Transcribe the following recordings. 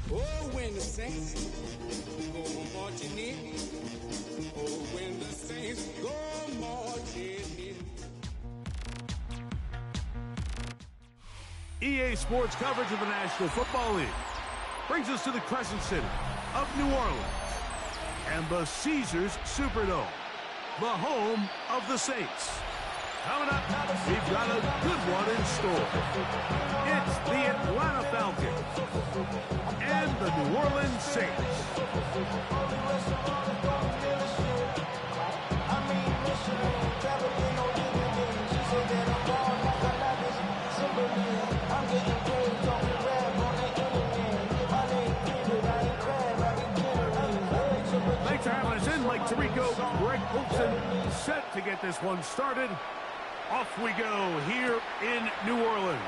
Oh, when the Saints go marching in. Oh, when the Saints go marching in. EA Sports coverage of the National Football League brings us to the Crescent City of New Orleans and the Caesars Superdome, the home of the Saints. Coming up, we've got a good one in store. It's the Atlanta Falcons and the New Orleans Saints. Thanks for having us in, Mike Tirico, Greg Olson, set to get this one started. Off we go here in New Orleans.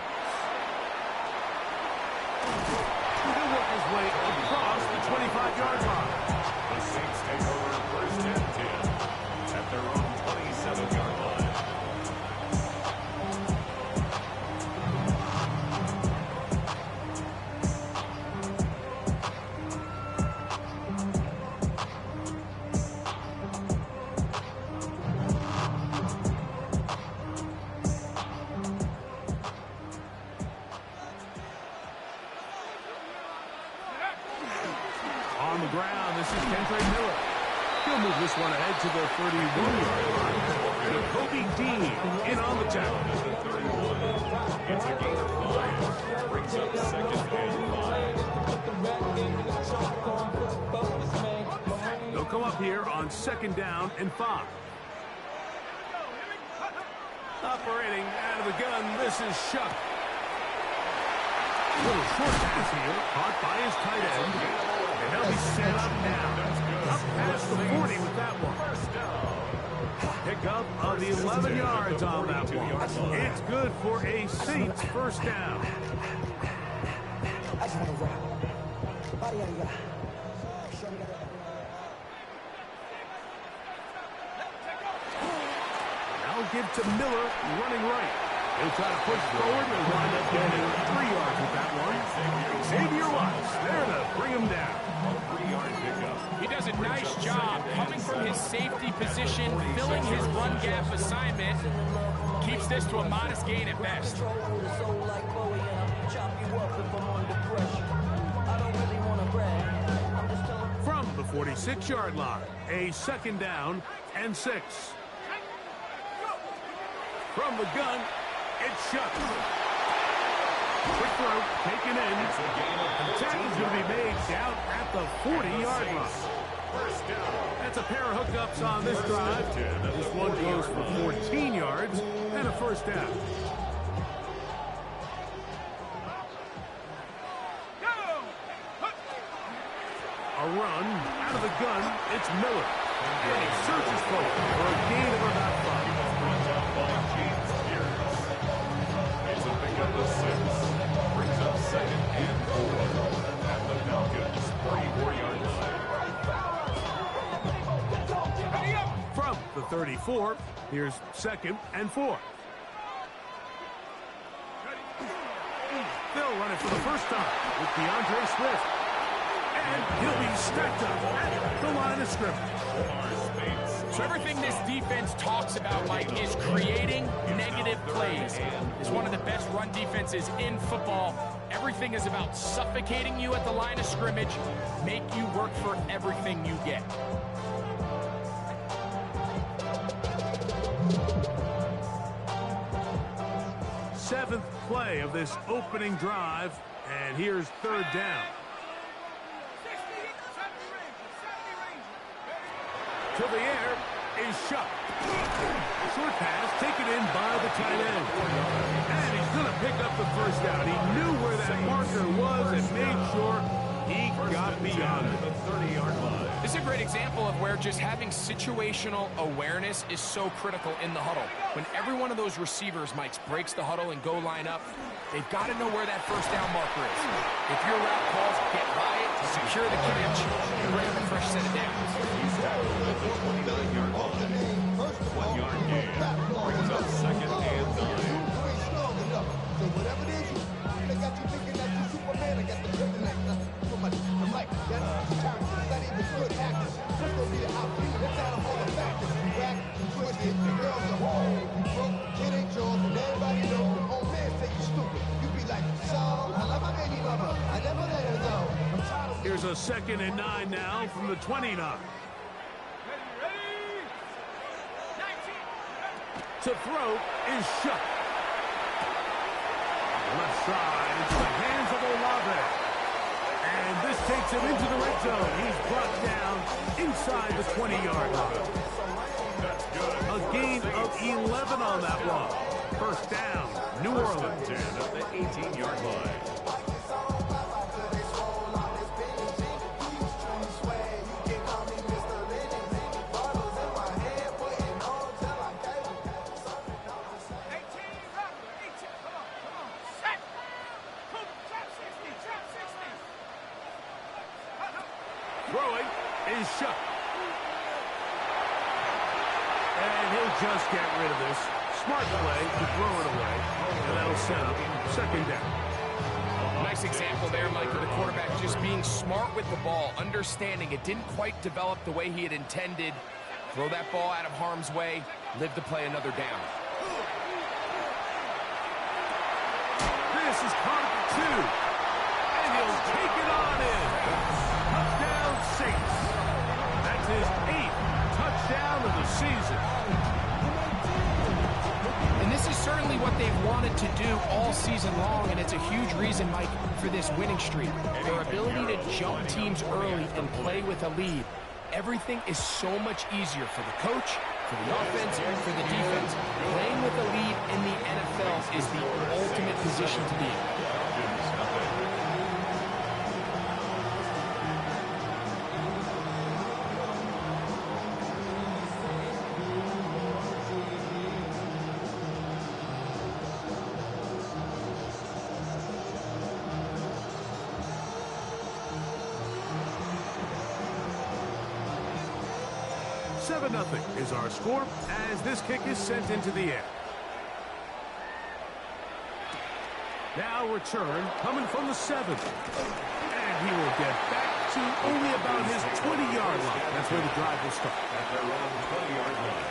He'll work his way across the 25-yard line. The Saints take over first and 10 at their own 27-yard line. On the ground, this is Kendra Miller. He'll move this one ahead to the 31-yard line. Jacoby Dean in on the tackle. It's a gain of 5. Brings up second and 5. They'll come up here on second down and 5. Operating out of the gun, this is Shuck. Little short pass here, caught by his tight end. And he'll be set up now. Up past the 40 with that one. Pickup of the 11 yards on that one. It's good for a Saints first down. Now give to Miller, running right. He'll try to push forward and wind up getting 3 yards with that one. Xavier Watts there to bring him down. A 3-yard pickup. He does a nice job coming from his safety position, filling his run gap assignment. Keeps this to a modest gain at best. From the 46-yard line, a second down and 6. From the gun, it's Shuck. Quick throw, taken in. And tackle's going to be made down at the 40-yard line. That's a pair of hookups on this drive. This one goes for 14 yards and a first down. A run out of the gun, it's Miller. And he searches forward for a gain of about 5. It's a pickup of 6. Brings up second and 4 at the Falcons' 34-yard line. From the 34, here's second and 4. They'll run it for the first time with DeAndre Swift. And he'll be stacked up at the line of scrimmage. So everything this defense talks about, Mike, is creating negative plays. It's one of the best run defenses in football. Everything is about suffocating you at the line of scrimmage, make you work for everything you get. Seventh play of this opening drive, and here's third down. To the air is shot. Short pass taken in by the tight end. And he's going to pick up the first down. He knew where that marker was and made sure he got beyond it. The 30-yard line. This is a great example of where just having situational awareness is so critical in the huddle. When every one of those receivers, Mike, breaks the huddle and go line up, they've got to know where that first down marker is. If your route calls, get by it, secure the catch, and bring up a fresh set of downs. He's tackled at the 29-yard line. 1-yard gain. Brings up second and 9. So whatever it is, they got you thinking that you're Superman. I got the kryptonite. So much. I'm like, that's character. Not even good actors. Just gonna be the outfit. That's out of all the factors. Back, twisted, the girls are home. You broke, kid ain't yours, and everybody knows. When old man say you stupid, you be like, so, I love my baby mama. I never let her go. I'm tired of... Here's a 2nd and 9 now from the 29. To throw is shut. Left side into the hands of Olave. And this takes him into the red zone. He's brought down inside the 20-yard line. A gain of 11 on that one. First down, New Orleans. 10 at the 18-yard line. Throwing is shut. And he'll just get rid of this. Smart play to throw it away. And that'll set up second down. Nice example there, Mike, of the quarterback just being smart with the ball, understanding it didn't quite develop the way he had intended. Throw that ball out of harm's way, live to play another down. This is caught for 2. And he'll take it on in. Touchdown, Saints. That's his 8th touchdown of the season. And this is certainly what they've wanted to do all season long, and it's a huge reason, Mike, for this winning streak. Their ability to jump teams early and play with a lead. Everything is so much easier for the coach, for the offense, and for the defense. Playing with a lead in the NFL is the ultimate position to be in. Nothing is our score as this kick is sent into the air. Now return coming from the 7th. And he will get back to only about his 20-yard line. That's where the drive will start. At their own 20-yard line.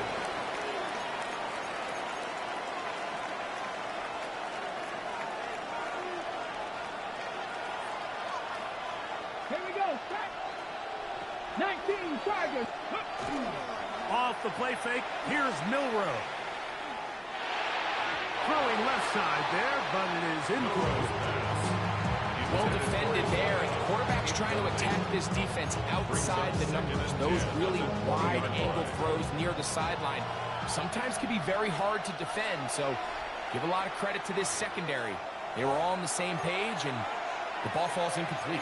Here we go. 19 Tigers. Off the play fake, here's Milrow. Throwing left side there, but it is incomplete. Well defended there, and the quarterback's trying to attack this defense outside the numbers. Those really wide-angle throws near the sideline sometimes can be very hard to defend, so give a lot of credit to this secondary. They were all on the same page, and the ball falls incomplete.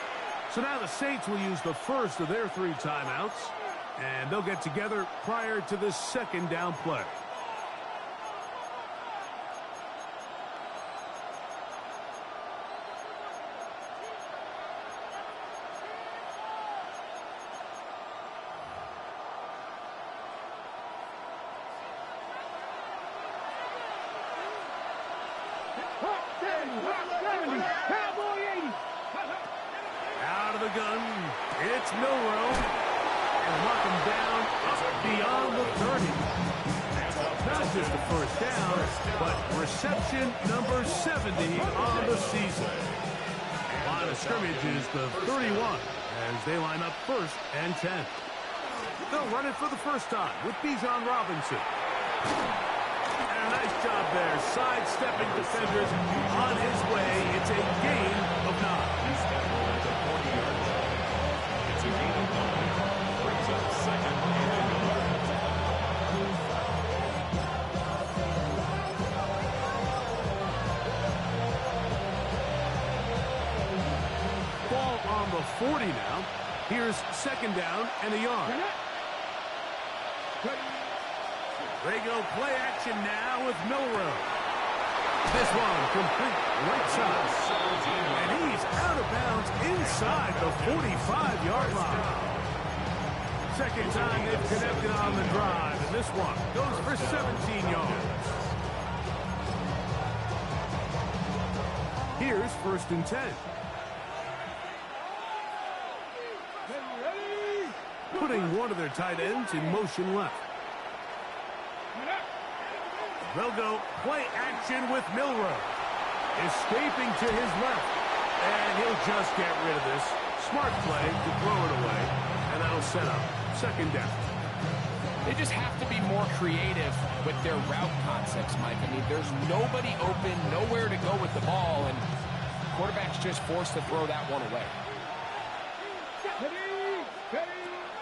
So now the Saints will use the first of their 3 timeouts, and they'll get together prior to this second down play. Out of the gun, it's Milrow, and knock him down up beyond the 30. Not just the first down, but reception number 70 on the season. line of scrimmage is the 31 as they line up first and 10. They'll run it for the first time with Bijan Robinson. And a nice job there, sidestepping defenders on his way. It's a gain of 9. He's tackled at the 40-yard line. It's a gain of 9. Brings up second and 11. Ball on the 40 now. Here's second down and a yard. They go play action now with Milrow. This one complete right side. And he's out of bounds inside the 45-yard line. Second time they've connected on the drive, and this one goes for 17 yards. Here's first and 10. Putting one of their tight ends in motion left. They'll go play action with Milrow. Escaping to his left. And he'll just get rid of this. Smart play to throw it away. And that'll set up second down. They just have to be more creative with their route concepts, Mike. I mean, there's nobody open, nowhere to go with the ball, and quarterback's just forced to throw that one away.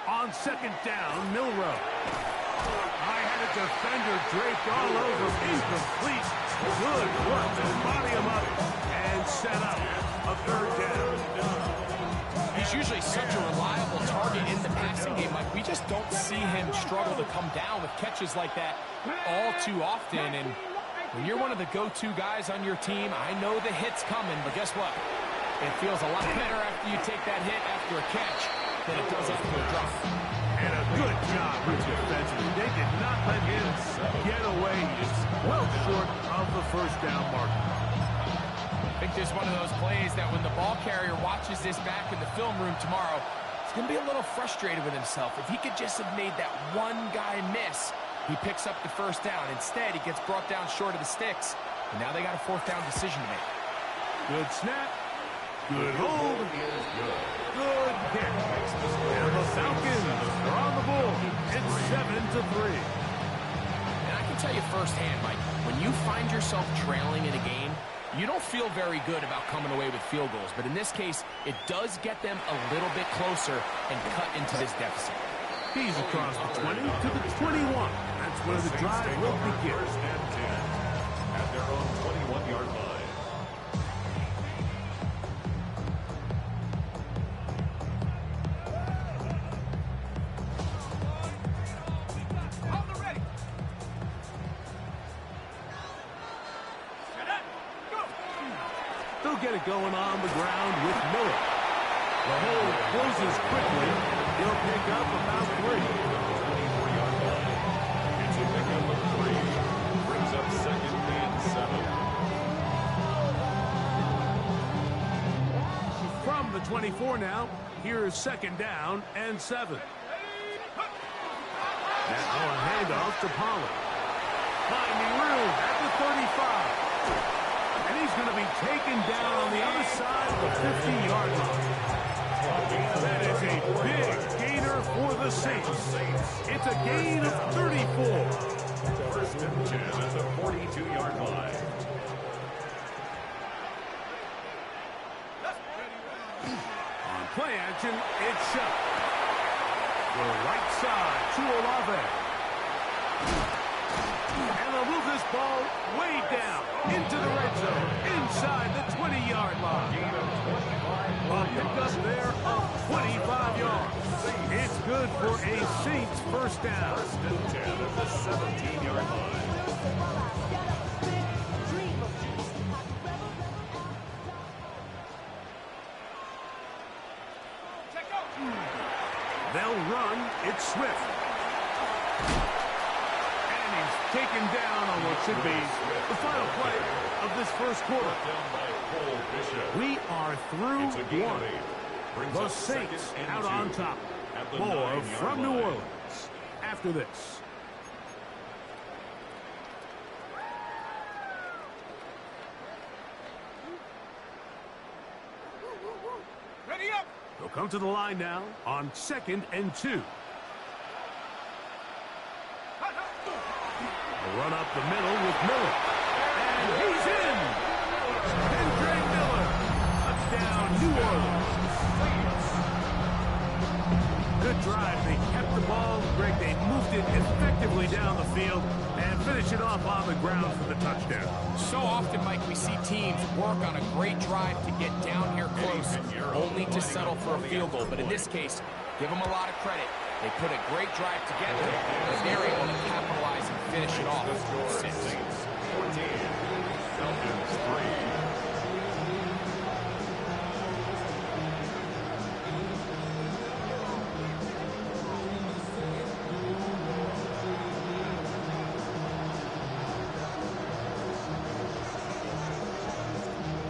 On second down, Milrow. I had a defender draped all over. Incomplete. Good work to body him up and set up a third down. He's usually such a reliable target in the passing game, Mike. We just don't see him struggle to come down with catches like that all too often. And when you're one of the go-to guys on your team, I know the hit's coming, but guess what? It feels a lot better after you take that hit after a catch than it does after a drop. And a good job with defensively. They did not let him get away. He's well short of the first down marker. I think this is one of those plays that when the ball carrier watches this back in the film room tomorrow, he's going to be a little frustrated with himself. If he could just have made that one guy miss, he picks up the first down. Instead, he gets brought down short of the sticks, and now they got a fourth down decision to make. Good snap. Good hold. Good kick. And the Falcons are on the board. It's 7-3. And I can tell you firsthand, Mike, when you find yourself trailing in a game, you don't feel very good about coming away with field goals. But in this case, it does get them a little bit closer and cut into this deficit. He's across the 20 to the 21. That's where the drive will begin. First and 10 at their own 21-yard line. They'll get it going on the ground with Miller. The hole closes quickly. He'll pick up about 3. 24-yard line. It's a pickup of 3. Brings up second and 7. From the 24 now, here's second down and 7. Now a handoff to Pollard. Finding room at the 35. And he's going to be taken down on the other side of the 50-yard line. That is a big gainer for the Saints. It's a gain of 34. First and 10 at the 42-yard line. On play action, it's shot. The right side to Olave. And they'll move this ball way down into the red zone, inside the 20-yard line. A pickup there of 25 yards. It's good for a Saints first down. First and 10 at the 17-yard line. They'll run. It's Swift. And he's taken down on what should be the final play of this first quarter. We are through one. The Saints out on top. More from New Orleans after this. come to the line now on 2nd and 2. A run up the middle with Miller. And he's in! Kendrick Miller. Touchdown, New Orleans. Good drive. They kept the ball. Greg, they moved it effectively down the field and finished it off on the ground for the touchdown. So often, Mike, we see teams work on a great drive to get down here close, only to settle for a field goal. But in this case, give them a lot of credit. They put a great drive together, and they're able to capitalize and finish it off. 6. 14. Falcons 3.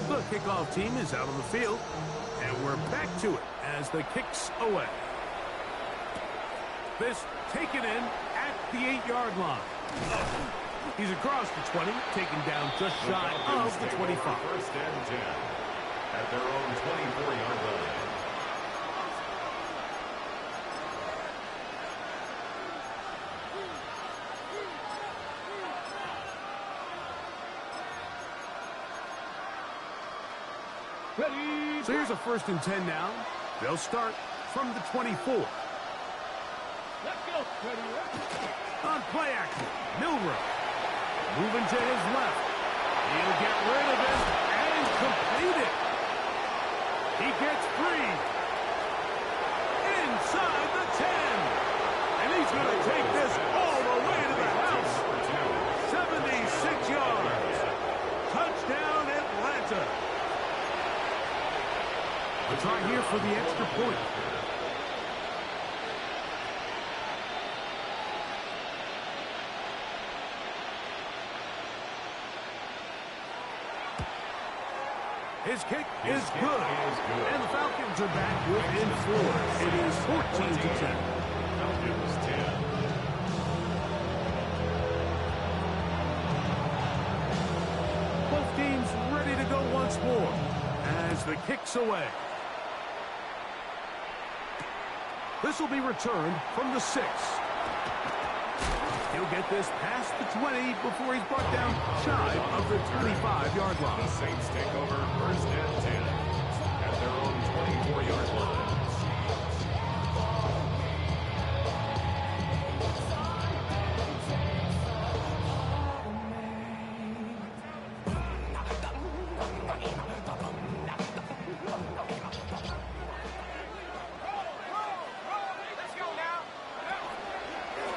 The kickoff team is out on the field, and we're back to it as the kick's away. This taken in at the 8-yard line. He's across the 20, taken down just shy of the 25. First and 10 at their own 24-yard line. So here's a 1st and 10 now. They'll start from the 24. Let's go. On play action, Milrow. Moving to his left. He'll get rid of it and complete it. He gets free. Inside the 10. And he's going to take this all the way to the house. 76 yards. Touchdown, Atlanta. A try here for the extra point. His kick is good. And the Falcons are back within 4. It is 14-10. Falcons 10. Both teams ready to go once more as the kick's away. This will be returned from the 6. He'll get this past the 20 before he's brought down shy of the 25-yard line. The Saints take over 1st and 10 at their own 24-yard line.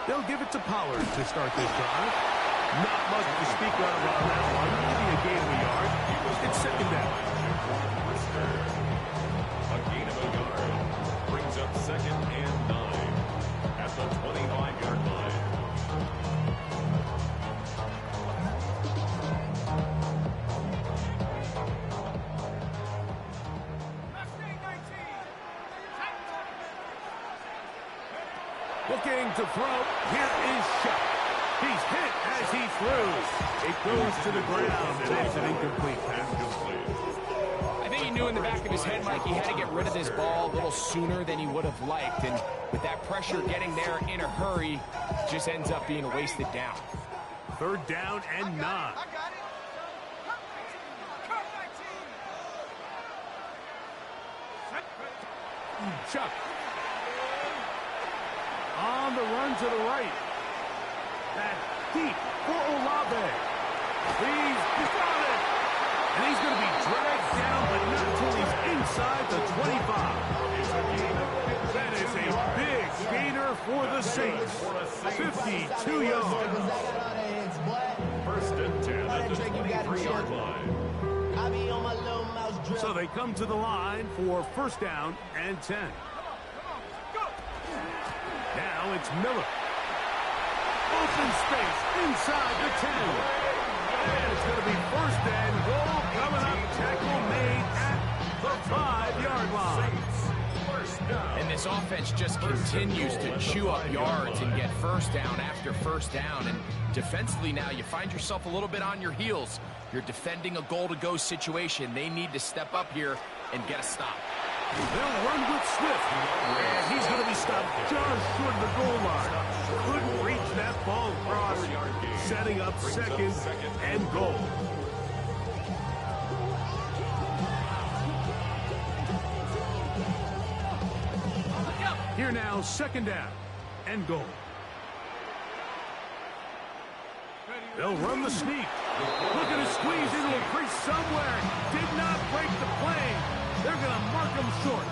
They'll give it to Pollard to start this drive. Not much to speak of on that one. Maybe a gain of a yard. It's 2nd down. A gain of a yard brings up 2nd and 9 at the 25-yard line. Looking to throw. Here is shot. He's hit as he throws. It goes to the ground, and it's an incomplete pass. I think he knew in the back of his head, Mike, he had to get rid of this ball a little sooner than he would have liked. And with that pressure getting there in a hurry, just ends up being a wasted down. 3rd down and 9. I got it. Chuck. On the run to the right. That deep for Olave. He's got it. And he's going to be dragged down, but not until he's inside the 25. That is a big gainer for the Saints. 52 yards. 1st and 10 at the 23-yard line. So they come to the line for 1st down and 10. Now it's Miller. Open space inside the 10. And it's going to be 1st and goal coming up. Tackle made at the 5-yard line. And this offense just continues to chew up yards and get 1st down after 1st down. And defensively now, you find yourself a little bit on your heels. You're defending a goal-to-go situation. They need to step up here and get a stop. They'll run with Swift. And he's going to be stopped just short of the goal line. Couldn't reach that ball across, setting up second and goal. Here now, second down and goal. They'll run the sneak. Looking to squeeze into a crease somewhere. Did not break the plane. They're going to mark him short.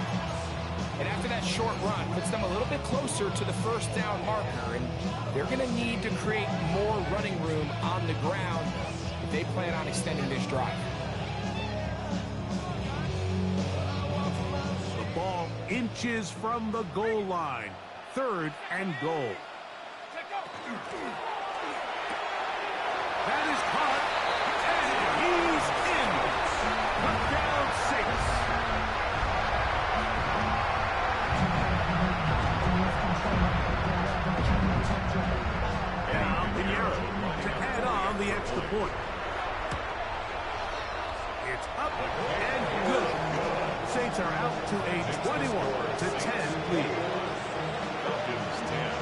And after that short run, puts them a little bit closer to the first down marker. And they're going to need to create more running room on the ground if they plan on extending this drive. The ball inches from the goal line. Third and goal. That is caught, and he's in. Touchdown, Saints. Now Pinheiro to add on the extra point. It's up and good. Saints are out to a 21-10 lead. Falcons 10.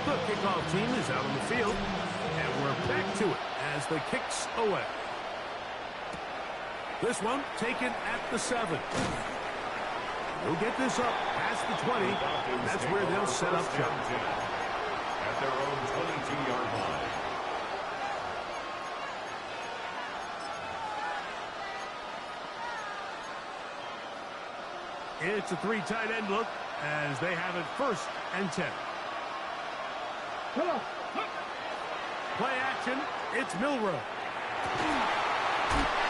The kickoff team is out on the field, and we're back to it as the kicks away. This one taken at the 7. They'll get this up past the 20. That's where they'll set up shop. At their own 22-yard line. It's a 3 tight end look as they have it first and 10. Play action. It's Milroe.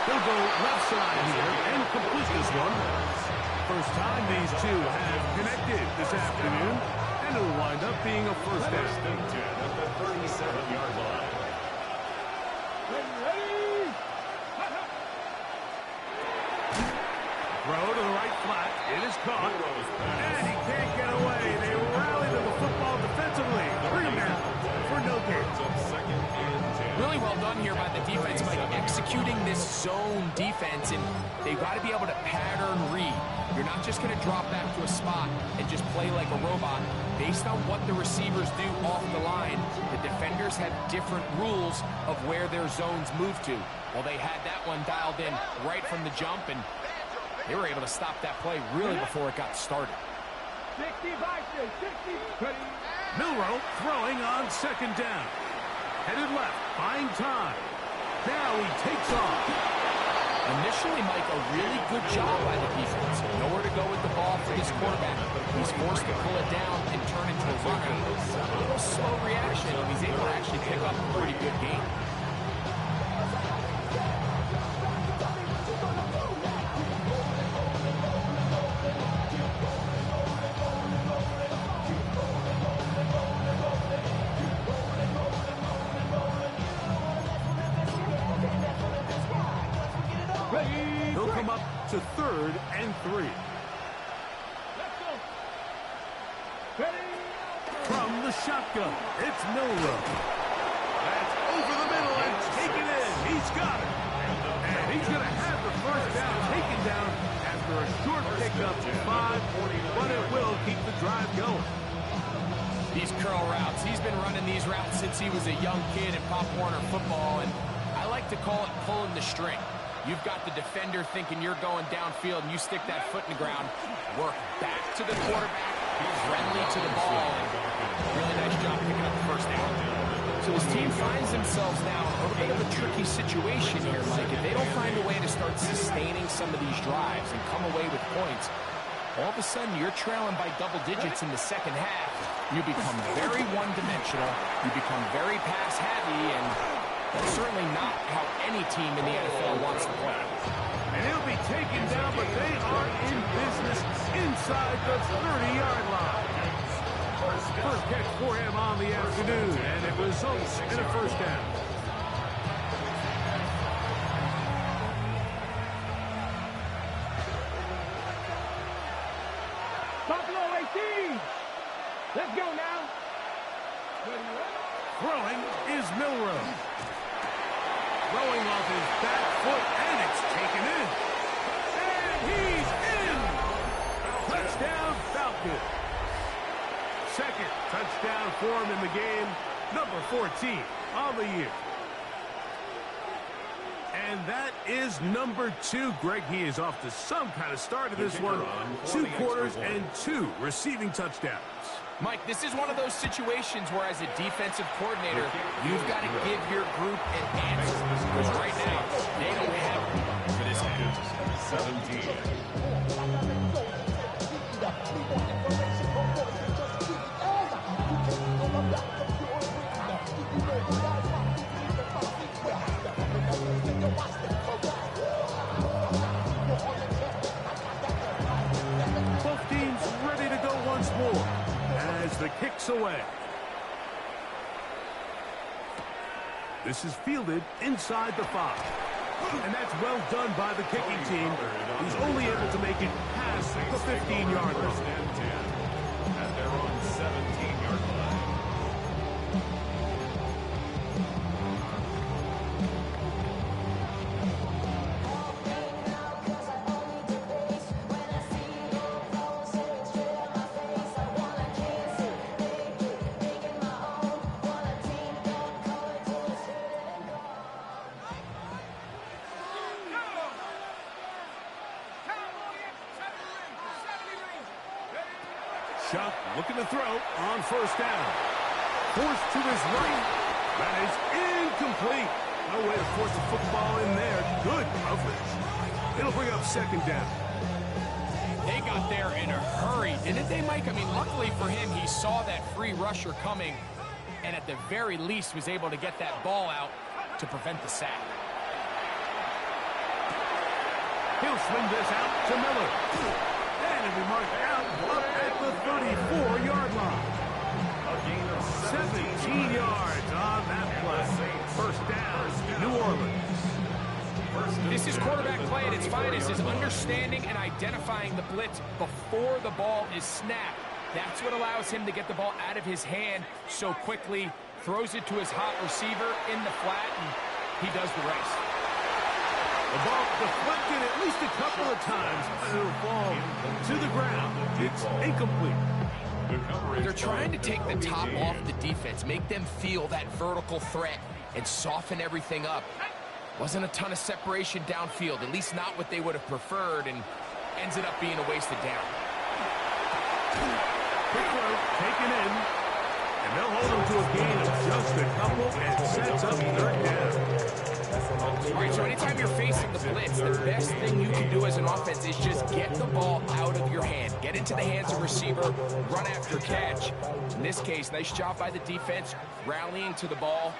He'll go left side here and complete this one. First time these two have connected this afternoon, and it'll wind up being a first down. First and 10 at the 37-yard line. Throw to the right flat. It is caught. And he can't get away. They rally to the football defensively. Bring him down for no gain. Second and 10. Really well done here by the defense, Mike, executing this zone defense, and they've got to be able to pattern read. You're not just going to drop back to a spot and just play like a robot. Based on what the receivers do off the line, the defenders have different rules of where their zones move to. Well, they had that one dialed in right from the jump, and they were able to stop that play really before it got started. 60, Milroe throwing on second down. Headed left, buying time. Now he takes off. Initially, Mike, a really good job by the defense. Nowhere to go with the ball for this quarterback. He's forced to pull it down and turn into a runner. A little slow reaction, and he's able to actually pick up a pretty good game. He'll come up to third and 3. From the shotgun, it's Milroe. That's over the middle and taken in. He's got it. And he's going to have the first down taken down after a short pickup to 5, but it will keep the drive going. These curl routes, he's been running these routes since he was a young kid in Pop Warner football, and I like to call it pulling the string. You've got the defender thinking you're going downfield, and you stick that foot in the ground, work back to the quarterback, friendly to the ball. Really nice job picking up the first down. So his team finds themselves now in a little bit of a tricky situation here, Mike. If they don't find a way to start sustaining some of these drives and come away with points, all of a sudden you're trailing by double digits in the second half. You become very one-dimensional. You become very pass-heavy, and that's certainly not how any team in the NFL wants to play. And he'll be taken down, but they are in business inside the 30-yard line. First catch for him on the afternoon, and it results in a first down. Buffalo 18. Let's go now. Throwing is Milroe. throwing off his back foot, and it's taken in. And he's in! Touchdown, Falcons. Second touchdown for him in the game, number 14 on the year. And that is number 2. Greg, he is off to some kind of start of this one. 2 quarters and 2 receiving touchdowns. Mike, this is one of those situations where as a defensive coordinator, you've got to give your group an answer. Because right now, they don't have one for this half. 17. Both teams ready to go once more as the kick's away. This is fielded inside the 5. And that's well done by the kicking team. He's only able to make it past the 15-yard line. At their own 17-yard line. Chuck looking to throw on first down. Forced to his right. That is incomplete. No way to force the football in there. Good coverage. It'll bring up second down. They got there in a hurry, didn't they, Mike? I mean, luckily for him, he saw that free rusher coming and at the very least was able to get that ball out to prevent the sack. He'll swing this out to Miller. And it'll be marked out up at the 34-yard line. 17 yards on that play. First down, New Orleans. This is quarterback play at its finest, is understanding and identifying the blitz before the ball is snapped. That's what allows him to get the ball out of his hand so quickly, throws it to his hot receiver in the flat, and he does the rest. The ball deflected at least a couple of times, but it'll fall to the ground. It's incomplete. They're trying to take the top off the defense, make them feel that vertical threat, and soften everything up. Wasn't a ton of separation downfield, at least not what they would have preferred, and ends it up being a wasted down. Quick throw taken in, and they'll hold him to a gain of just a couple and sets up third down. All right, so anytime you're facing the blitz, the best thing you can do as an offense is just get the ball out of your hand. Get into the hands of receiver, run after catch. In this case, nice job by the defense, rallying to the ball,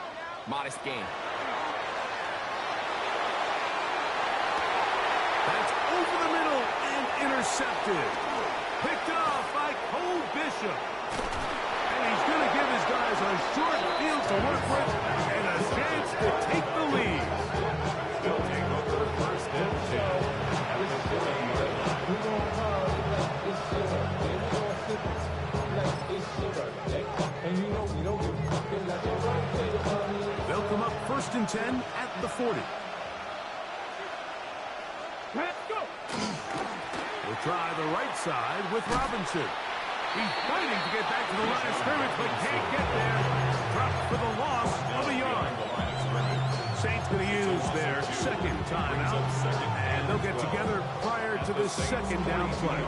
modest gain. That's over the middle and intercepted. Picked off by Cole Bishop. And he's going to give his guys a short field to work with and a chance to take the lead. They'll take over first and 10 at the 40-yard line. They'll come up first and 10 at the 40. Let's go. We'll try the right side with Robinson. He's fighting to get back to the line of scrimmage, but can't get there. Dropped for the loss of a yard. Saints going to use their second timeout, and they'll get together prior to the second down play.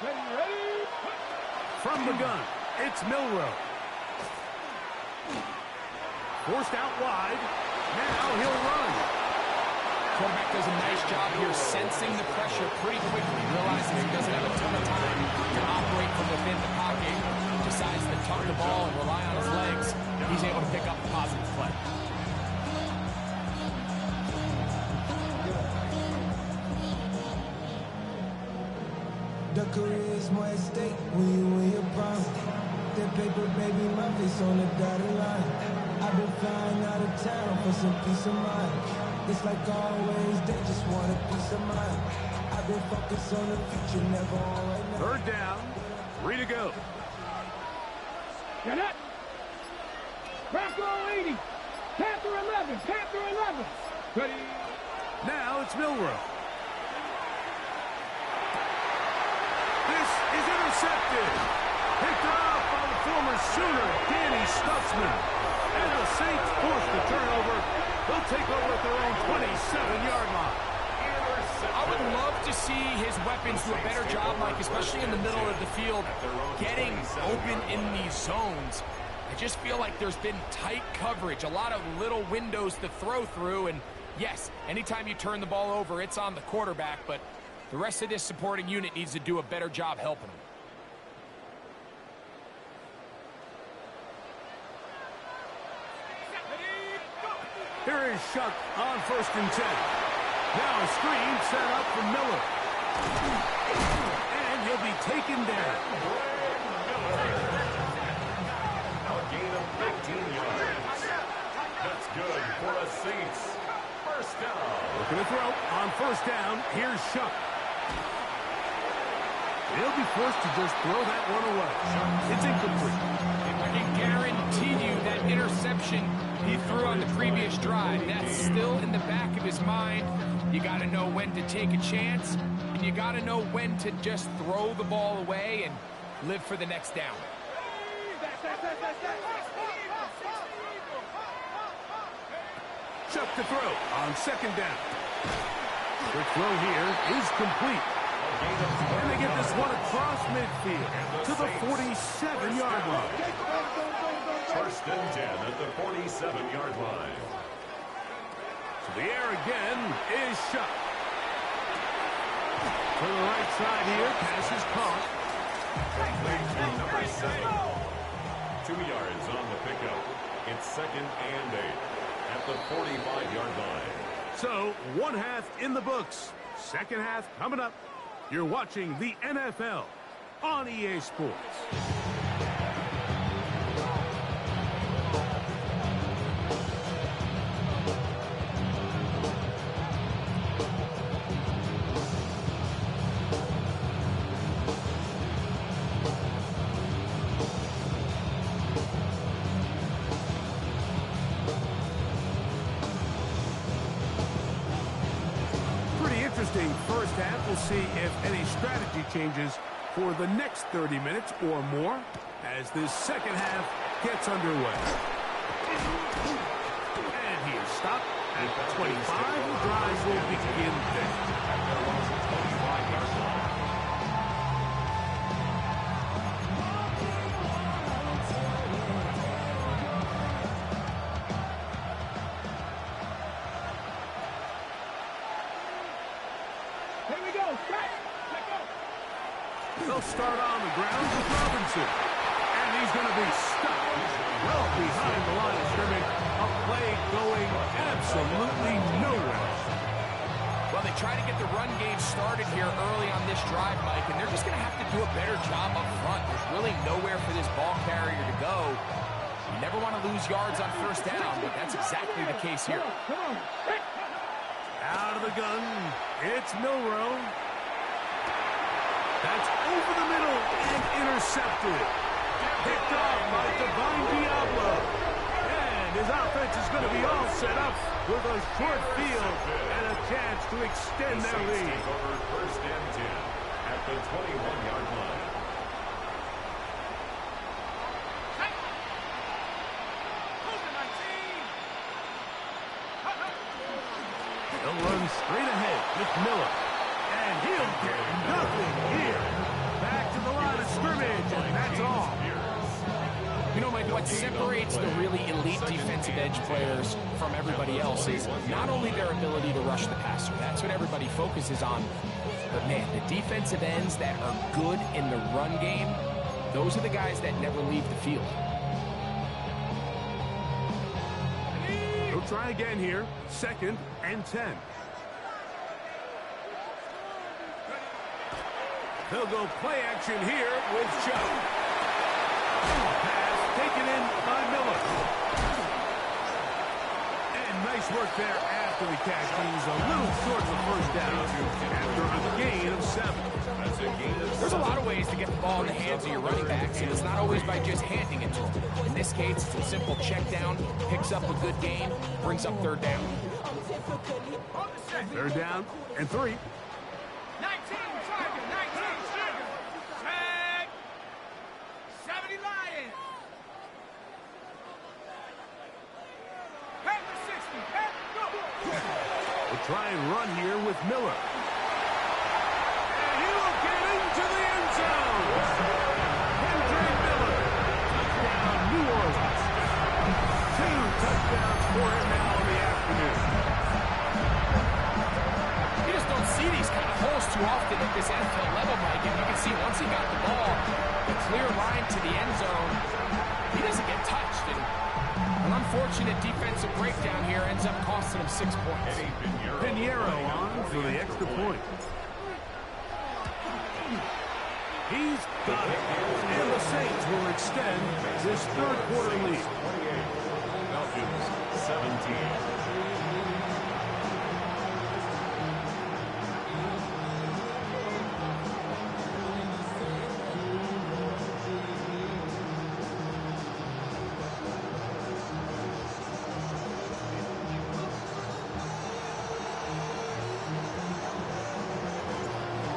Ready? From the gun, it's Milrow. Forced out wide. Now he'll run. Quarterback does a nice job here sensing the pressure pretty quickly, realizes he doesn't have a ton of time to operate from within the pocket, decides to tuck the ball and rely on his legs. He's able to pick up a positive play. The career is more at stake when you win your prime. That paper, baby, my face on the dotted line. I've been flying out of town for some peace of mind. It's like always, they just want a piece of mind. I've been focused on the future, never on right now. Third down, 3 to go. Get up. Bronco 80. Panther 11. Panther 11. Ready. Now it's Milrow. This is intercepted. Picked off by the former Sooner, Danny Stutzman. And the Saints force the turnover. They'll take over at their own 27-yard line. I would love to see his weapons do a better job, Mike, especially in the middle of the field, getting open in these zones. I just feel like there's been tight coverage, a lot of little windows to throw through, and yes, anytime you turn the ball over, it's on the quarterback, but the rest of this supporting unit needs to do a better job helping him. Here is Shuck on 1st and 10. Now a screen set up for Miller. And he'll be taken down. A gain of 15 yards. That's good for the Saints. First down. Looking to throw on 1st down. Here's Shuck. He'll be forced to just throw that one away. It's incomplete. I can guarantee you that interception he threw on the previous drive, that's still in the back of his mind. You got to know when to take a chance, and you got to know when to just throw the ball away and live for the next down. Chuck to throw on 2nd down. The throw here is complete. And they get this one across midfield to the 47-yard line. 1st and 10 at the 47-yard line. To the air again is Shuck. To the right side here, pass is caught. Number 7. 2 yards on the pickup. It's 2nd and 8 at the 45-yard line. So, 1 half in the books. 2nd half coming up. You're watching the NFL on EA Sports. Interesting first half. We'll see if any strategy changes for the next 30 minutes or more as this 2nd half gets underway. And he is stopped at 25. The drive will begin there. They'll start on the ground with Robinson. And he's going to be stuck well behind the line of scrimmage. A play going absolutely nowhere. Well, they try to get the run game started here early on this drive, Mike, and they're just going to have to do a better job up front. There's really nowhere for this ball carrier to go. You never want to lose yards on 1st down, but that's exactly the case here. Out of the gun, it's Milrow. That's over the middle and intercepted. Picked off by Divine Diablo. And his offense is going to be all set up with a short field and a chance to extend their lead. Over 1st and 10 at the 21-yard line. He'll run straight ahead with Miller. And he'll get nothing here. Back to the line of scrimmage, and that's all. You know, Mike, what separates the really elite defensive edge players from everybody else is not only their ability to rush the passer. That's what everybody focuses on. But, man, the defensive ends that are good in the run game, those are the guys that never leave the field. He'll try again here. 2nd and 10. They'll go play action here with Chuck. Pass taken in by Miller. And nice work there after the catch. He's a little short of the 1st down after a gain of 7. That's a gain of There's a lot of ways to get the ball in the hands of your running backs, and it's not always by just handing it to them. In this case, it's a simple check down, picks up a good gain, brings up third down. Third down and 3. 19, Tiger, 19, Tiger. Tag. 70 Lions. Panther 60, Panther, go. We'll try and run here with Miller. And he will get into the end zone. Henry Miller. Touchdown, New Orleans. 2 touchdowns for him now in the afternoon. You just don't see these kind of holes too often at this NFL level, Mike. And you can see once he got the ball, the clear line to the end zone, he doesn't get touched. And an unfortunate defensive breakdown here ends up costing him 6 points. Pinheiro on for the extra point. He's got it. And the Saints will extend this third quarter lead. Falcons 17.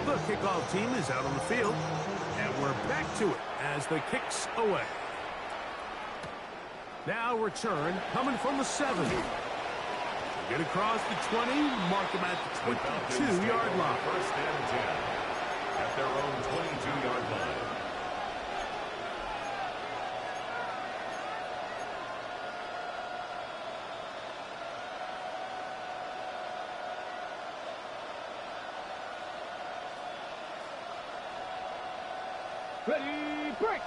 The kickoff team is out on the field, and we're back to it as the kick's away. Now return coming from the 7. Get across the 20, mark them at the 22-yard line. First and 10 at their own 22-yard line. Ready, break.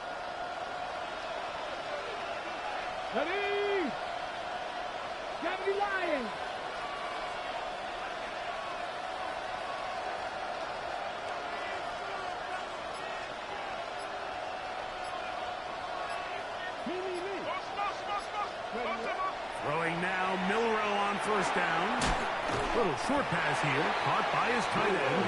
Ready. 70 Lions. Me. Throwing now, Milrow on first down. Little short pass here, caught by his tight end.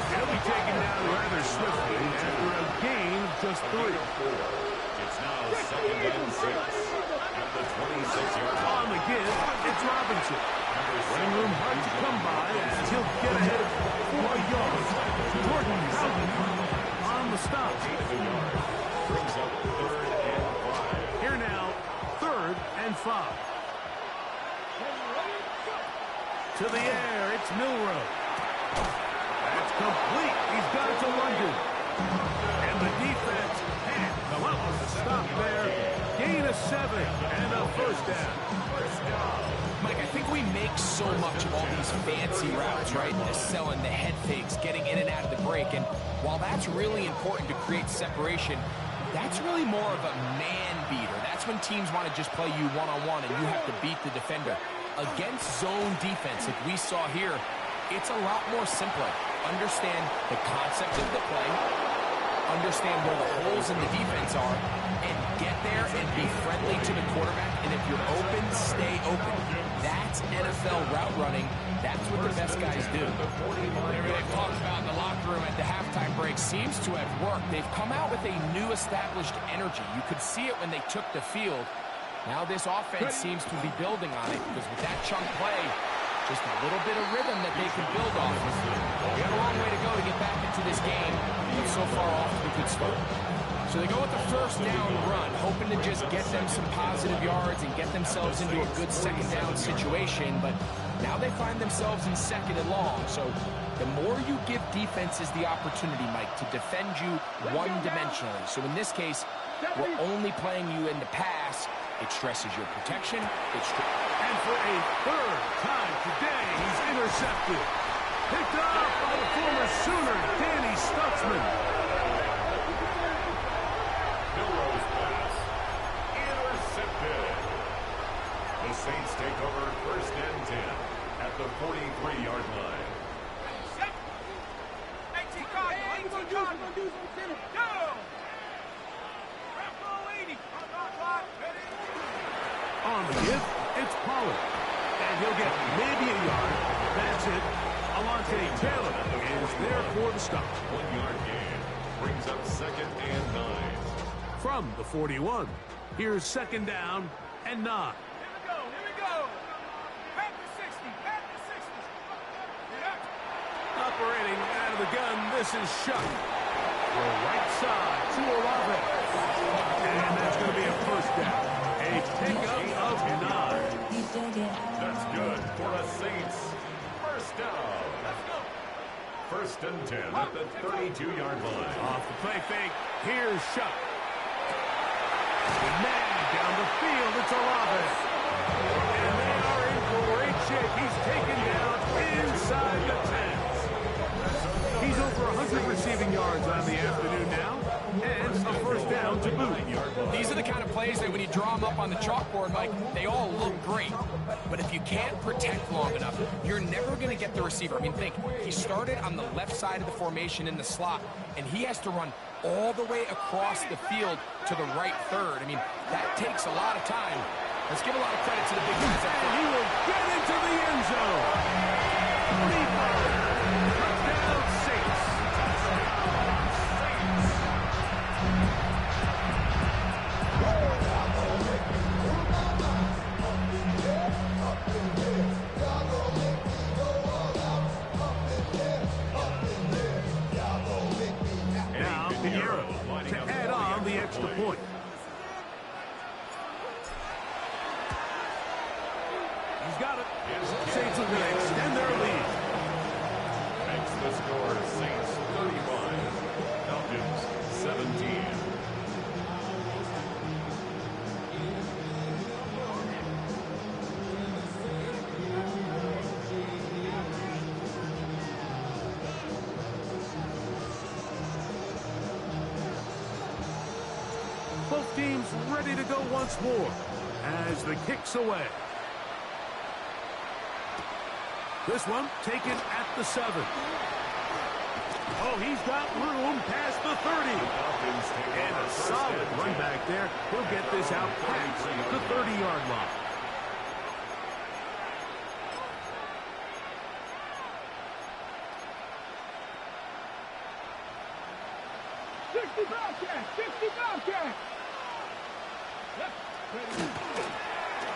He'll be taken down rather swiftly after a gain of just 3. It's now second and 6 at the 26-yard line. On the give, it's Robinson. Running room hard to come by as he'll get ahead of 4 yards. Jordan Howden on the stop. Brings up third and 5. Here now, third and 5. To the air, it's Milrow. That's complete. He's got it to London. And the defense can't come up with a stop there. Gain of 7 and a first down. Mike, I think we make so much of all these fancy routes, right? The selling, the head fakes, getting in and out of the break. And while that's really important to create separation, that's really more of a man beater. That's when teams want to just play you one-on-one and you have to beat the defender. Against zone defense, like we saw here, it's a lot more simpler. Understand the concept of the play, understand where the holes in the defense are, and get there and be friendly to the quarterback. And if you're open, stay open. That's NFL route running. That's what the best guys do. Whatever they've talked about in the locker room at the halftime break seems to have worked. They've come out with a new established energy. You could see it when they took the field. Now this offense seems to be building on it because with that chunk play, just a little bit of rhythm that they can build off of. We got a long way to go to get back into this game, but so far off to a good start. So they go with the first down run, hoping to just get them some positive yards and get themselves into a good second down situation, but now they find themselves in second and long. So the more you give defenses the opportunity, Mike, to defend you one-dimensionally. So in this case, we're only playing you in the pass. It stresses your protection. And for a third time today, he's intercepted. Picked up by the former Sooner, Danny Stutzman. Milrow's pass intercepted. The Saints take over first and 10 at the 43-yard line. Set. 18 Cardinal. Go. Rambo 80. Clock. Ready. On the give, it's Pollard. And he'll get maybe a yard. That's it. Alontae Taylor is there for the stop. 1-yard gain brings up 2nd and 9. From the 41, here's 2nd down and 9. Here we go. Back to 60, back to 60. Yeah. Operating out of the gun, this is Shuck. The right side to Olave. And that's going to be a 1st down. A pickup of 9. That's good for a Saints 1st down. 1st and 10 at the 32-yard line. Off the play fake, here's Shuck. The man down the field, it's Olave. And they are in great shape. He's taken down inside the 10. He's over 100 receiving yards on the afternoon now, and a 1st down to boot. These are the kind of plays that when you draw them up on the chalkboard, Mike, they all look great. But if you can't protect long enough, you're never going to get the receiver. I mean, think, he started on the left side of the formation in the slot, and he has to run all the way across the field to the right third. I mean, that takes a lot of time. Let's give a lot of credit to the big guys up front. He will get into the end zone. 45. Touchdown, Saints. Now, Pinheiro to add on the extra point. He's got it. Saints are going to extend their lead. Makes the score Saints 31, Falcons 17. Both teams ready to go once more as the kick's away. This one taken at the 7. Oh, he's got room past the 30. And a solid run back there. He'll get this out past the 30-yard line.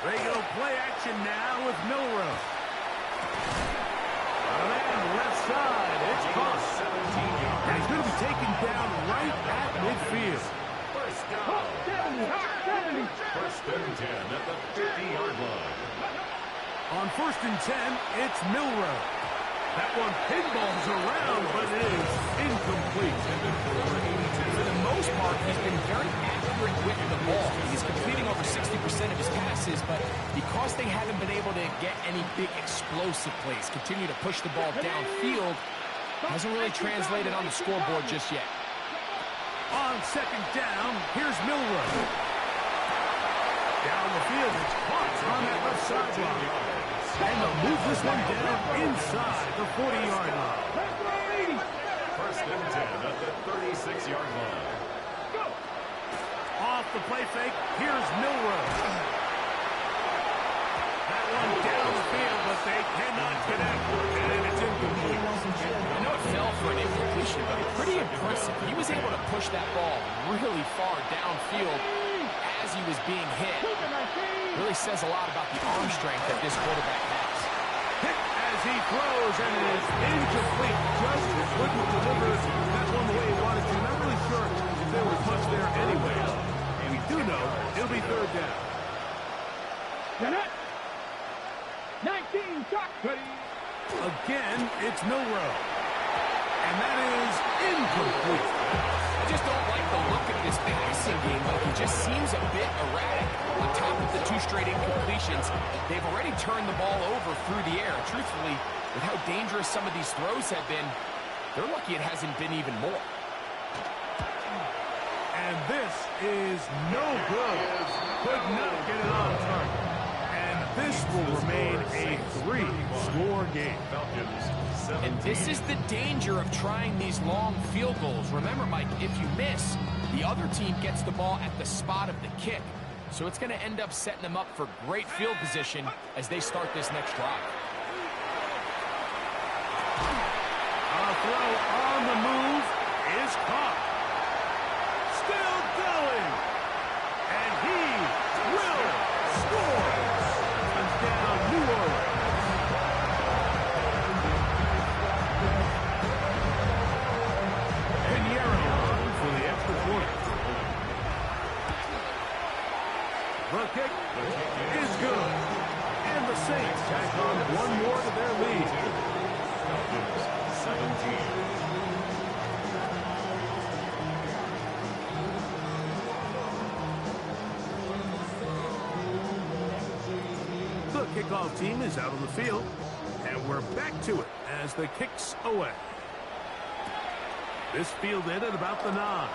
They go play action now with Milrow. Man, left side, it's caught. 17 yards. And he's going to be taken down right at midfield. 1st down. 1st and 10 at the 50-yard line. On 1st and 10, it's Milrow. That one pinballs around, but it is incomplete. For the most part, he's been very accurate with the ball. He's completing over 60% of his passes, but because they haven't been able to get any big explosive plays, continue to push the ball downfield, hasn't really translated on the scoreboard just yet. On 2nd down, here's Milrow. Down the field, it's caught on that left sideline. And they'll move this one down inside the 40-yard line. 1st and 10 at the 36-yard line. Off the play fake, here's Milrow. That one down the field, but they cannot connect, and it's incomplete. I know it fell for an incompletion, but pretty impressive. He was able to push that ball really far downfield as he was being hit. Really says a lot about the arm strength that this quarterback has. Hit as he throws, and it is incomplete. Just couldn't deliver that one the way he wanted to. Not really sure if there was much there anyway. And we do know it'll be 3rd down. 19, shot. Again, it's Milrow. And that is incomplete. I just don't like the look of this passing game. Like, it just seems a bit erratic. On top of the 2 straight incompletions, they've already turned the ball over through the air. Truthfully, with how dangerous some of these throws have been, they're lucky it hasn't been even more. And this is no good. Could not get it on target. And this will remain a 3-score game. And this is the danger of trying these long field goals. Remember, Mike, if you miss, the other team gets the ball at the spot of the kick. So it's going to end up setting them up for great field position as they start this next drive. A throw on the move is caught. Still going. And he will score. Touchdown, New Orleans. For the extra point. The kick is good. And the Saints tack on one more to their lead. 17. The kickoff team is out on the field. And we're back to it as the kick's away. This fielded at about the 9.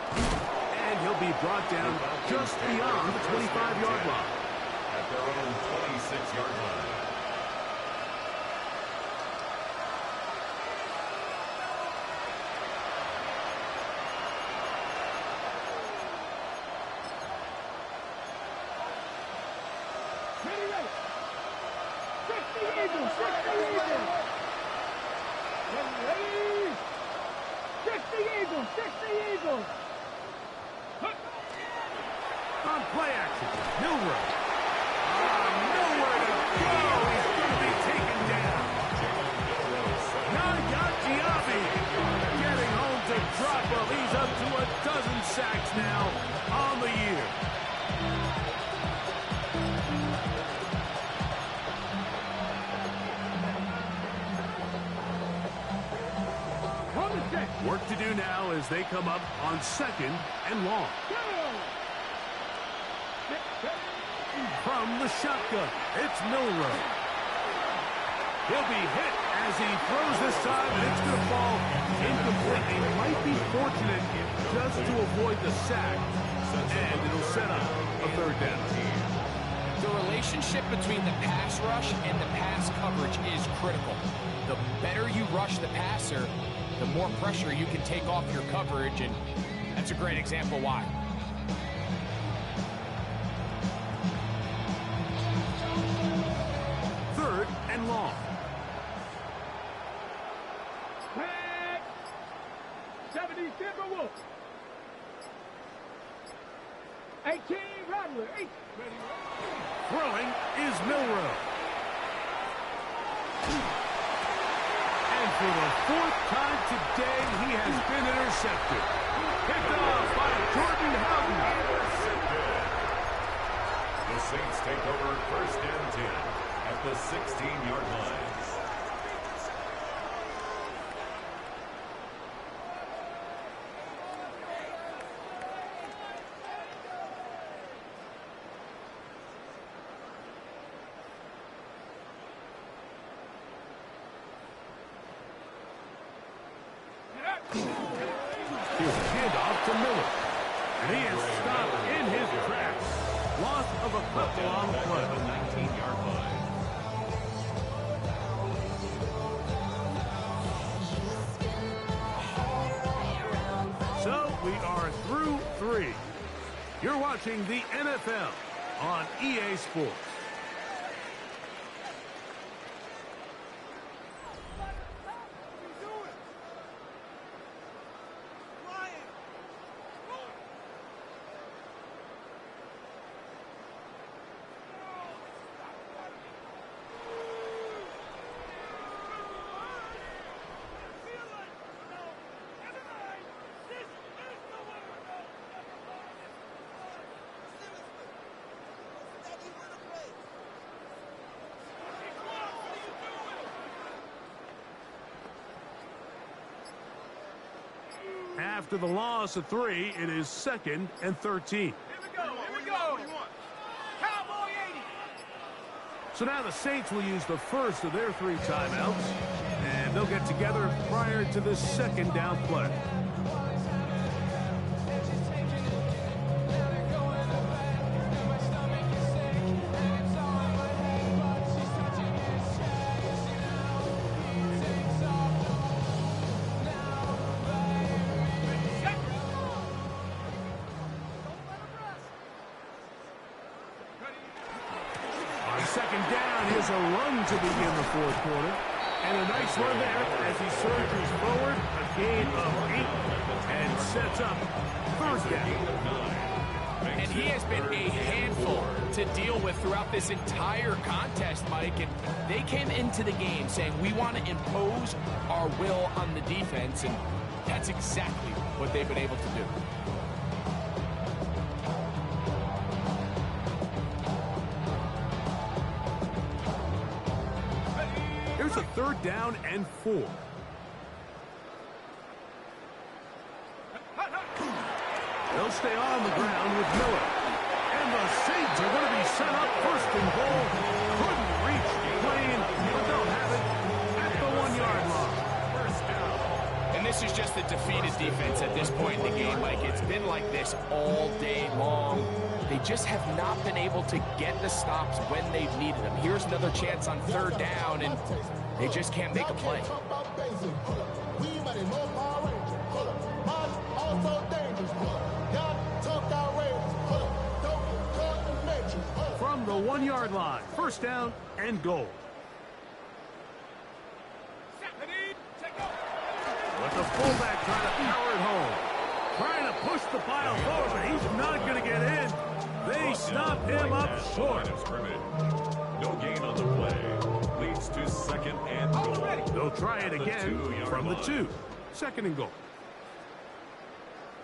And he'll be brought down just beyond the 25-yard line. At their own 26-yard line. On play action, Milrow. Nowhere to go. He's going to be taken down. Yaya Diaby getting home to drop him. He's up to a dozen sacks now on the year. Work to do now as they come up on 2nd and long. From the shotgun, it's Milrow. He'll be hit as he throws this time, and it's going to fall incomplete. He might be fortunate just to avoid the sack, and it'll set up a 3rd down. The relationship between the pass rush and the pass coverage is critical. The better you rush the passer, the more pressure you can take off your coverage, and that's a great example why. Third and long. 70 Timberwolves. 18 Rattler. Throwing is Milrow. And for the 4th time today, he has been intercepted. Picked off by Jordan Houghton. The Saints take over 1st and 10 at the 16-yard line. Here's a handoff to Miller. And he is stopped in his tracks. Loss of a couple on the play. 19-yard line. So we are through 3. You're watching the NFL on EA Sports. After the loss of 3, it is 2nd and 13. Here we go. Cowboy 80. So now the Saints will use the first of their 3 timeouts, and they'll get together prior to this 2nd down play. Second down. Here's a run to begin the fourth quarter. And a nice run there as he surges forward. A gain of 8 and sets up third down. And he has been a handful to deal with throughout this entire contest, Mike. And they came into the game saying, we want to impose our will on the defense. And that's exactly what they've been able to do. Here's a third down and 4. They'll stay on the ground with Miller. And the Saints are going to be set up first and goal. Couldn't reach Plain, but they'll have it at the 1-yard line. First down. And this is just a defeated defense at this point in the game, Mike. It's been like this all day long. They just have not been able to get the stops when they've needed them. Here's another chance on third down, and they just can't make a play. From the 1-yard line, first down and goal. With the fullback trying to power it home. Trying to push the pile forward, but he's not going to get in. They stop him up short. No gain on the play. Leads to second and goal. They'll try it again from the 2. Second and goal.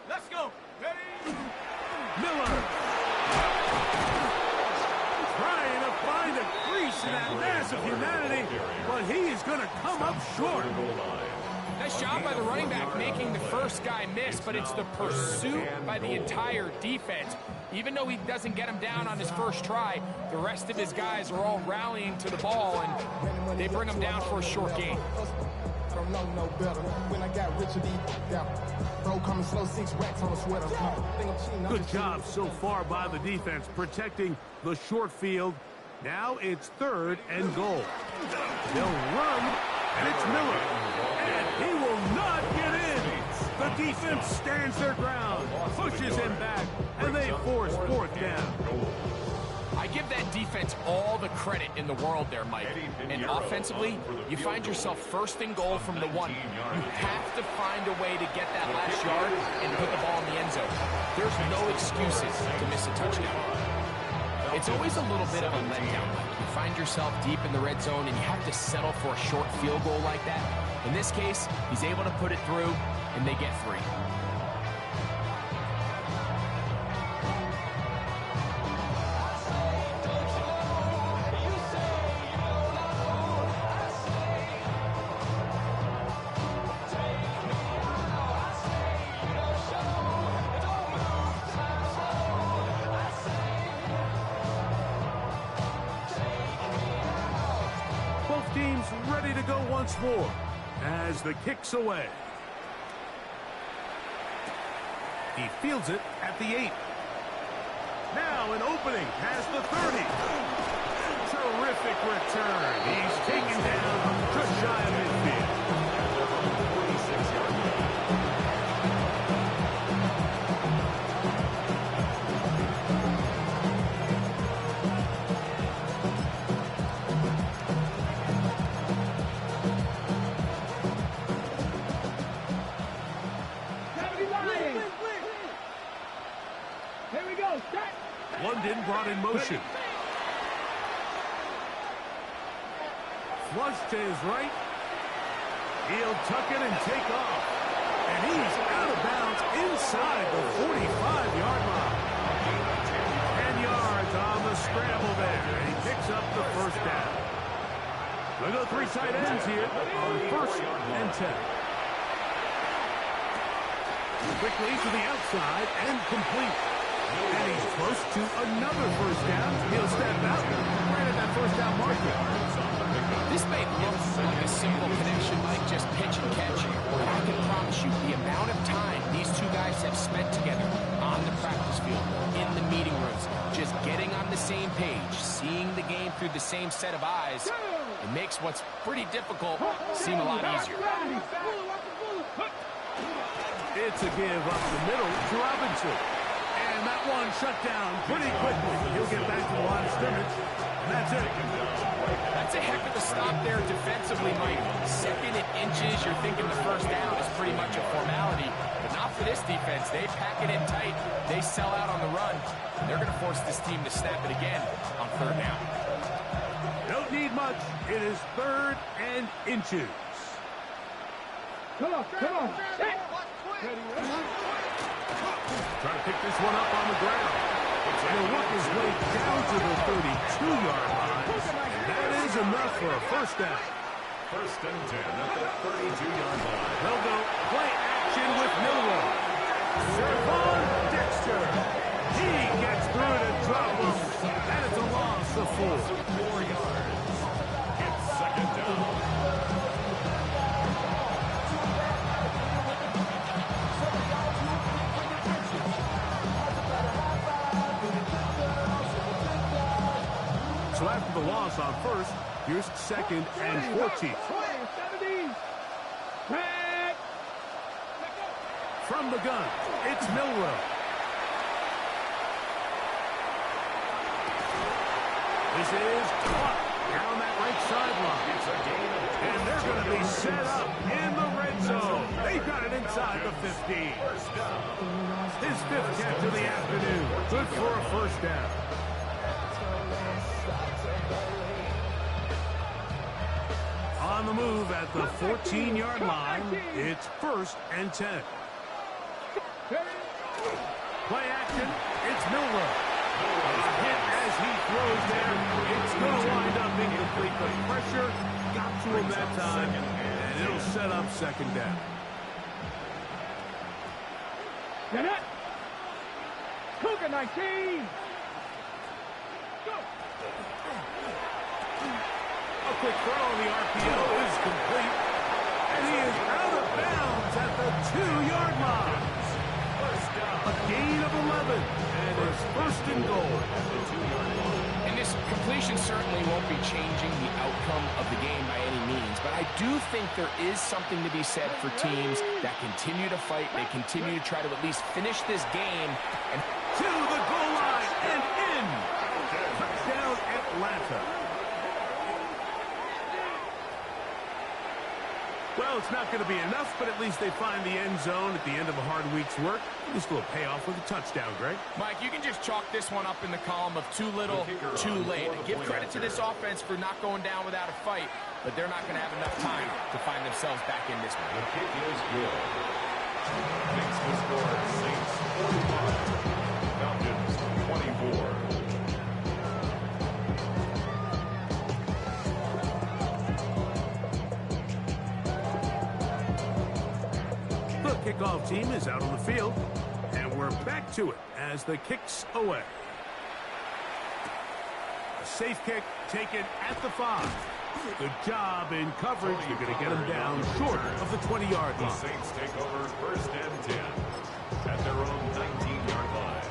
Let's go. Ready? Miller. Trying to find a crease in that massive humanity, but he is going to come up short. Nice job by the running back making the first guy miss, but it's the pursuit by the entire defense. Even though he doesn't get him down on his first try, the rest of his guys are all rallying to the ball, and they bring him down for a short gain. No better. When I got Richard bro coming slow, 6 racks on a sweater. Good job so far by the defense protecting the short field. Now it's third and goal. They'll run, and it's Miller. And he will not get in. The defense stands their ground, pushes him back, and they force fourth down. I give that defense all the credit in the world there, Mike. And offensively, you find yourself first and goal from the 1. You have to find a way to get that last yard and put the ball in the end zone. There's no excuses to miss a touchdown. It's always a little bit of a letdown, Mike. You find yourself deep in the red zone and you have to settle for a short field goal like that. In this case, he's able to put it through, and they get 3. Both teams ready to go once more as the kick's away. He fields it at the 8. Now an opening past the 30. Terrific return. He's taken down just shy of midfield. London brought in motion. Flush to his right. He'll tuck it and take off. And he's out of bounds inside the 45-yard line. 10 yards on the scramble there. And he picks up the first down. We'll go 3 tight ends here on first and 10. Quickly to the outside and complete. And he's close to another first down. He'll step out right at that first down marker. This may look like a simple connection, Mike, just pitch and catch. But I can promise you the amount of time these two guys have spent together on the practice field, in the meeting rooms, just getting on the same page, seeing the game through the same set of eyes, it makes what's pretty difficult seem a lot easier. It's a give up the middle to Robinson. And And that one shut down pretty quickly. He'll get back to the line of scrimmage. And that's it. That's a heck of a stop there defensively, Mike. Second and inches, you're thinking the first down is pretty much a formality. But not for this defense. They pack it in tight. They sell out on the run. And they're going to force this team to snap it again on third down. Don't need much. It is third and inches. Come on. Set. Trying to pick this one up on the ground. And he'll work his way down to the 32-yard line. And that is enough for a first down. First and 10 at the 32-yard line. They'll go play action with Millwall. Servon Dexter. He gets through to drop him. And it's a loss of 4. 4 yards. It's second down. So after the loss on first, here's second and 14. From the gun, it's Milrow. This is caught down that right sideline. And they're going to be set up in the red zone. They've got it inside the 15. His fifth catch of the afternoon. Good for a first down. On the move at the 14-yard line, it's first and 10. Play action, it's Milrow. Hit as he throws there. It's going to wind up incomplete, but pressure got to him that time, and it'll set up second down. Get it. Cougar 19. Go. A quick throw on the RPO is complete, and he is out of bounds at the 2-yard line. A gain of 11, and his first and goal. And this completion certainly won't be changing the outcome of the game by any means, but I do think there is something to be said for teams that continue to fight. They continue to try to at least finish this game. And to the goal line and in. Touchdown Atlanta. Well, it's not going to be enough, but at least they find the end zone at the end of a hard week's work. This will pay off with a touchdown, Greg. Mike, you can just chalk this one up in the column of too little, too late. Give credit to this offense for not going down without a fight, but they're not going to have enough time to find themselves back in this one. The kick is good. Makes the score Saints 45, Falcons 24. The kickoff team is out on the field, and we're back to it as the kick's away. A safe kick taken at the 5. Good job in coverage. You're going to get them down short of the 20-yard The line. Saints take over first and 10 at their own 19-yard line.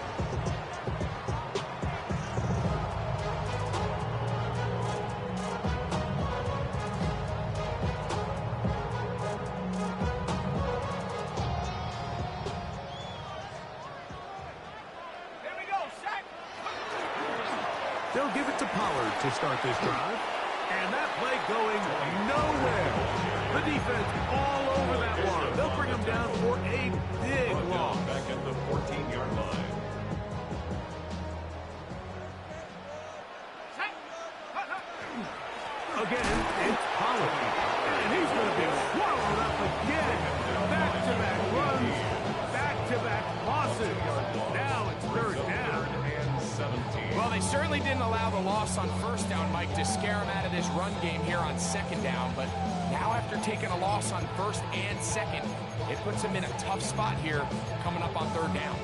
Here we go. Sack. They'll give it to Pollard to start this drive. And that play going nowhere. The defense all over that one. They'll bring him down for a big loss. Back at the 14-yard line. Again, it's Pollard. And he's going to be swallowed up again. Back-to-back runs, back-to-back losses. Now it's third down. And 17. Well, they certainly didn't allow the loss on first down, Mike, to scare him out of this run game here on second down. But now after taking a loss on first and second, it puts him in a tough spot here coming up on third down.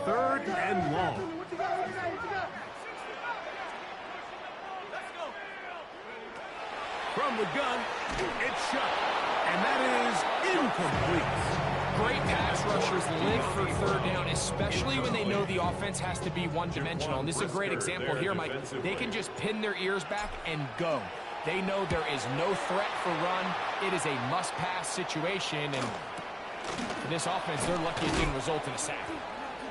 Third and long. From the gun, it's shut. And that is incomplete. Great pass rushers live for third down, especially when they know the offense has to be one-dimensional. And this is a great example here, Mike. They can just pin their ears back and go. They know there is no threat for run. It is a must-pass situation, and for this offense, they're lucky it didn't result in a sack.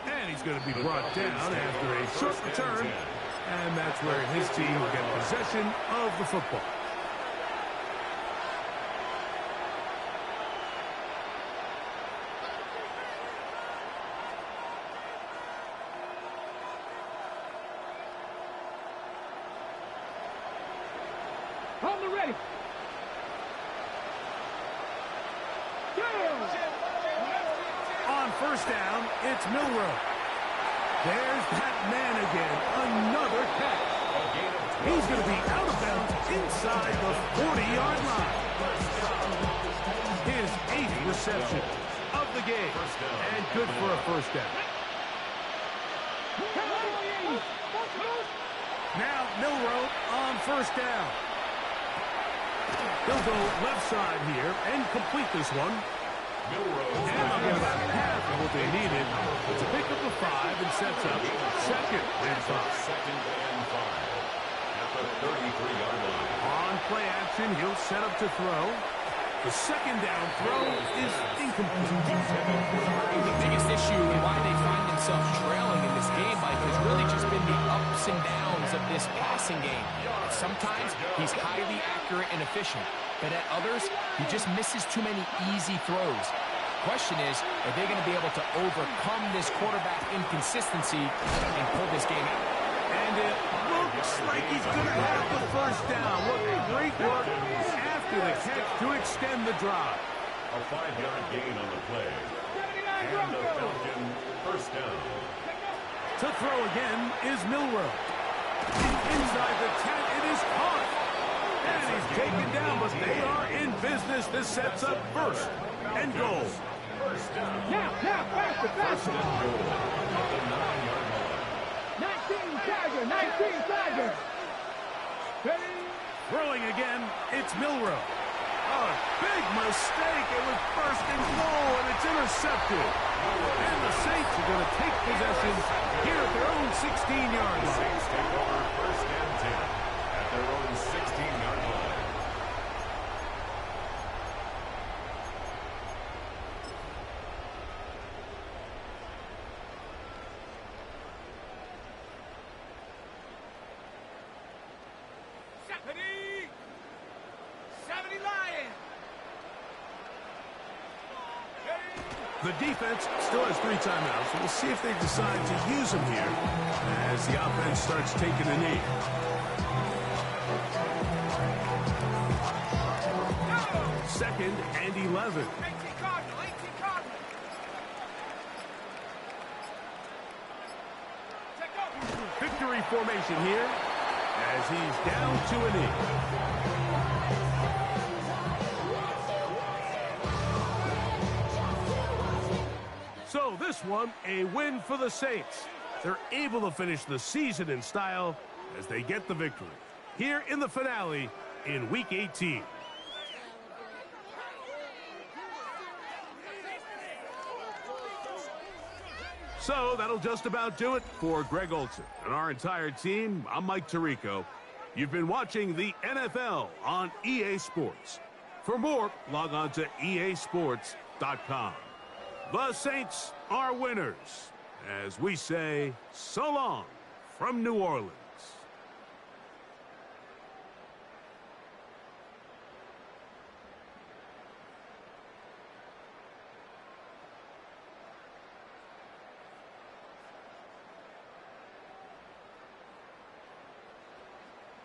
And he's going to be brought down after a short return, and that's where his team will get possession of the football. Hold it ready. On first down, it's Milroe. There's that man again. Another catch. He's going to be out of bounds inside the 40-yard line. His 8th reception of the game. And good for a first down. Now Milroe on first down. He'll go left side here and complete this one. And they'll get about half of what they needed to pick up the 5 and sets up second and 5. Second and 5 at the 33-yard line. On play action, he'll set up to throw. The second down throw is incomplete. The biggest issue and why they find themselves trailing in this game, Mike, has really just been the ups and downs of this passing game. Sometimes he's highly accurate and efficient, but at others, he just misses too many easy throws. Question is, are they going to be able to overcome this quarterback inconsistency and pull this game out? And it looks like he's going to have the first down. What great work after the catch to extend the drive. A 5-yard gain on the play. And the Falcon first down. To throw again is Milroe. Inside the 10, it is caught. And he's taken down, but they are in business. This sets up first and goal. First down. Now, faster. First and goal at the 9-yard line. 19 Tiger. Ready? Throwing again, it's Milroe. A big mistake. It was first and goal, and it's intercepted. And the Saints are going to take possession here at their own 16-yard line. Saints take over first and 10 at their own 16-yard line. Ready? 70 Lions. The defense still has 3 timeouts, so we'll see if they decide to use them here as the offense starts taking a knee. Second and 11. 18 Cardinal. Take over. Victory formation here as he's down to a knee. So this one, a win for the Saints. They're able to finish the season in style as they get the victory here in the finale in Week 18. So that'll just about do it for Greg Olson and our entire team. I'm Mike Tirico. You've been watching the NFL on EA Sports. For more, log on to easports.com. The Saints are winners, as we say so long from New Orleans.